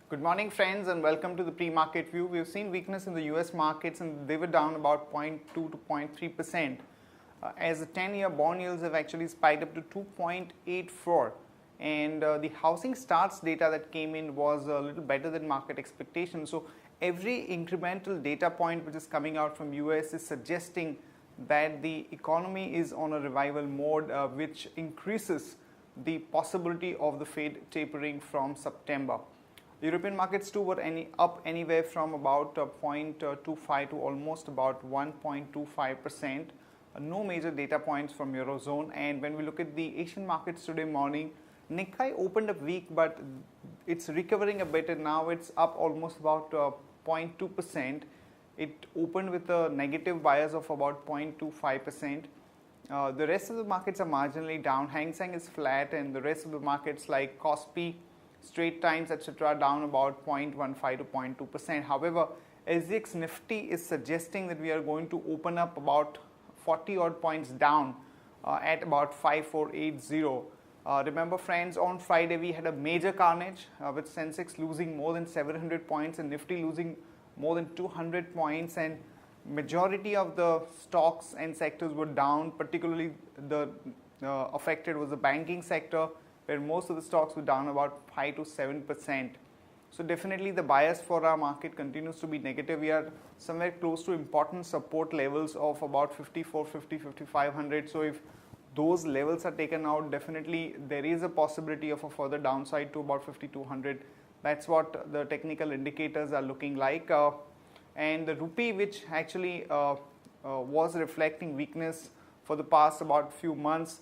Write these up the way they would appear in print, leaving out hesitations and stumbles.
Good morning, friends, and welcome to the pre-market view. We've seen weakness in the US markets and they were down about 0.2 to 0.3%. As the 10-year bond yields have actually spiked up to 2.84, and the housing starts data that came in was a little better than market expectations. So every incremental data point which is coming out from US is suggesting that the economy is on a revival mode, which increases the possibility of the Fed tapering from September. European markets too were up anywhere from about 0.25 to almost about 1.25%. No major data points from Eurozone. And when we look at the Asian markets today morning, Nikkei opened up weak, but it's recovering a bit, and now it's up almost about 0.2%. It opened with a negative bias of about 0.25%. The rest of the markets are marginally down. Hang Seng is flat, and the rest of the markets like Kospi, Straits Times, etc. down about 0.15 to 0.2%. However, SGX Nifty is suggesting that we are going to open up about 40 odd points down at about 5480. Remember, friends, on Friday we had a major carnage with Sensex losing more than 700 points and Nifty losing more than 200 points, and majority of the stocks and sectors were down. Particularly the affected was the banking sector, where most of the stocks were down about 5 to 7%. So definitely the bias for our market continues to be negative. We are somewhere close to important support levels of about 5450, 5500. So if those levels are taken out, definitely there is a possibility of a further downside to about 5200. That's what the technical indicators are looking like. And the rupee, which actually was reflecting weakness for the past about few months,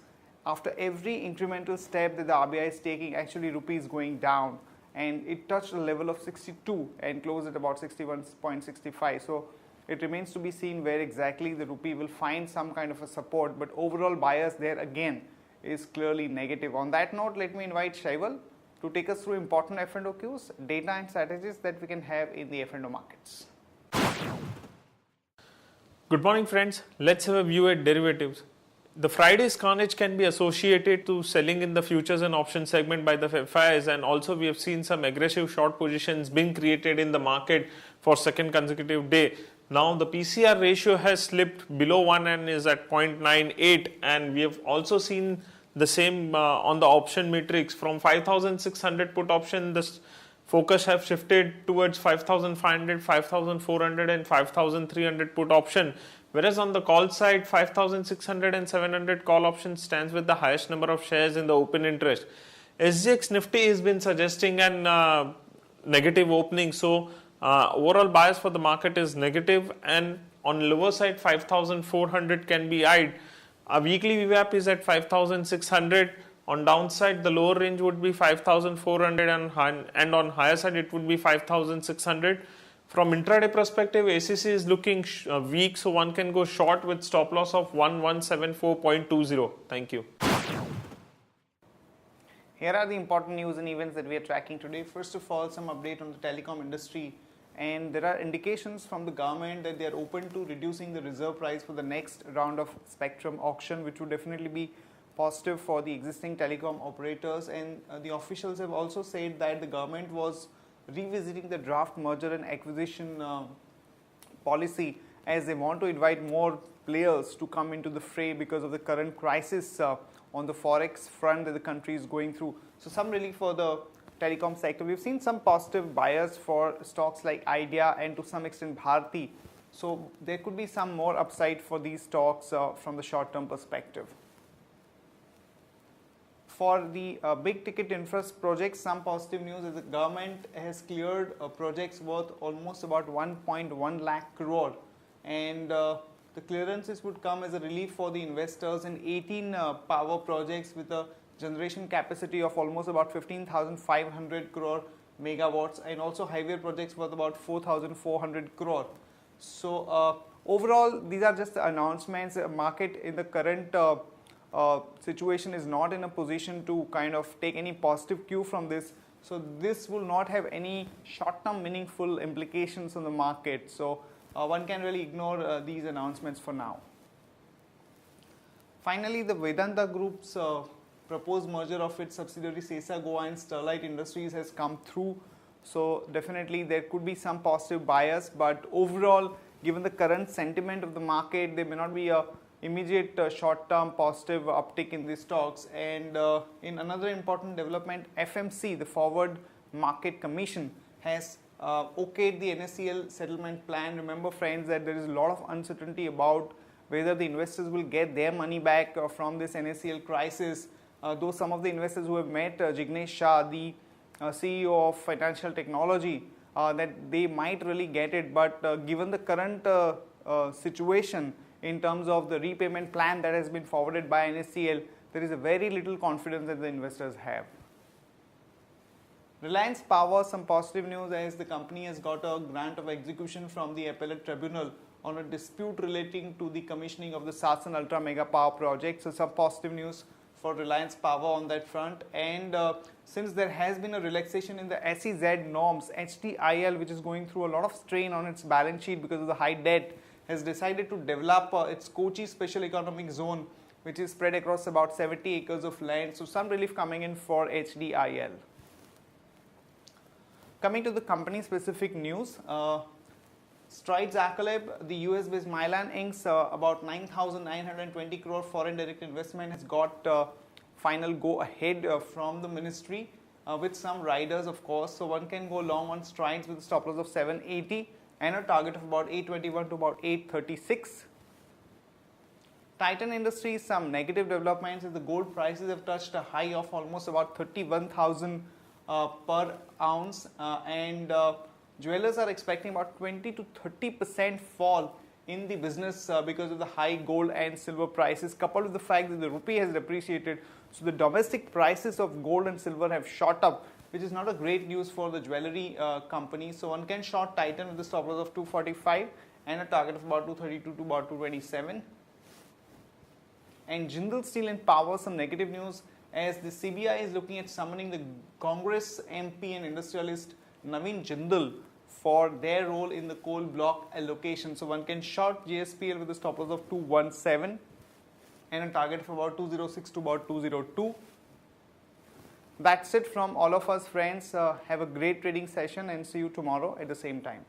after every incremental step that the RBI is taking, actually rupee is going down, and it touched a level of 62 and closed at about 61.65. So it remains to be seen where exactly the rupee will find some kind of a support, but overall bias there again is clearly negative. On that note, let me invite Shaival to take us through important F&O cues, data and strategies that we can have in the F&O markets. Good morning, friends. Let's have a view at derivatives. The Friday's carnage can be associated to selling in the futures and options segment by the FIs, and also we have seen some aggressive short positions being created in the market for second consecutive day. Now the PCR ratio has slipped below 1 and is at 0.98, and we have also seen the same on the option matrix. From 5,600 put option, this focus have shifted towards 5,500, 5,400 and 5,300 put option. Whereas on the call side, 5,600 and 700 call option stands with the highest number of shares in the open interest. SGX Nifty has been suggesting an negative opening, so overall bias for the market is negative, and on lower side 5,400 can be eyed. A weekly VWAP is at 5,600. On downside, the lower range would be 5,400 and on higher side it would be 5,600. From intraday perspective, ACC is looking weak, so one can go short with stop loss of 1174.20. Thank you. Here are the important news and events that we are tracking today. First of all, some update on the telecom industry, and there are indications from the government that they are open to reducing the reserve price for the next round of spectrum auction, which would definitely be positive for the existing telecom operators. And the officials have also said that the government was revisiting the draft merger and acquisition policy, as they want to invite more players to come into the fray because of the current crisis on the forex front that the country is going through. So some relief for the telecom sector. We've seen some positive bias for stocks like Idea and to some extent Bharti. So there could be some more upside for these stocks from the short-term perspective. For the big ticket infra projects, some positive news is the government has cleared projects worth almost about 1.1 lakh crore, and the clearances would come as a relief for the investors in 18 power projects with a generation capacity of almost about 15,500 crore megawatts, and also highway projects worth about 4,400 crore. So overall, these are just the announcements. The market in the current situation is not in a position to kind of take any positive cue from this. So this will not have any short-term meaningful implications on the market. So one can really ignore these announcements for now. Finally, the Vedanta Group's proposed merger of its subsidiary Sesa Goa and Sterlite Industries has come through. So definitely there could be some positive bias, but overall, given the current sentiment of the market, there may not be a immediate short-term positive uptick in these stocks. And in another important development, FMC, the Forward Market Commission, has okayed the NSCL settlement plan. Remember friends that there is a lot of uncertainty about whether the investors will get their money back from this NSCL crisis. Though some of the investors who have met Jignesh Shah, the CEO of Financial Technology, that they might really get it, but given the current situation in terms of the repayment plan that has been forwarded by NSCL, there is a very little confidence that the investors have. Reliance Power, some positive news as the company has got a grant of execution from the appellate tribunal on a dispute relating to the commissioning of the Sasan Ultra Mega Power project. So some positive news for Reliance Power on that front. And since there has been a relaxation in the SEZ norms, HTIL, which is going through a lot of strain on its balance sheet because of the high debt, has decided to develop its Kochi Special Economic Zone, which is spread across about 70 acres of land. So some relief coming in for HDIL. Coming to the company specific news, Strides Accolab, the US based Mylan Inc.'s about 9,920 crore foreign direct investment has got final go ahead from the ministry with some riders, of course. So one can go long on Strides with a stop loss of 780 and a target of about 821 to about 836. Titan Industries, some negative developments as the gold prices have touched a high of almost about 31,000 per ounce and jewelers are expecting about 20 to 30% fall in the business because of the high gold and silver prices, coupled with the fact that the rupee has depreciated. So the domestic prices of gold and silver have shot up, which is not a great news for the jewelry company. So one can short Titan with the stop loss of 245 and a target of about 232 to about 227. And Jindal Steel and Power, some negative news as the CBI is looking at summoning the Congress MP and industrialist Naveen Jindal for their role in the coal block allocation. So one can short JSPL with a stop loss of 217 and a target of about 206 to about 202. That's it from all of us friends. Have a great trading session and see you tomorrow at the same time.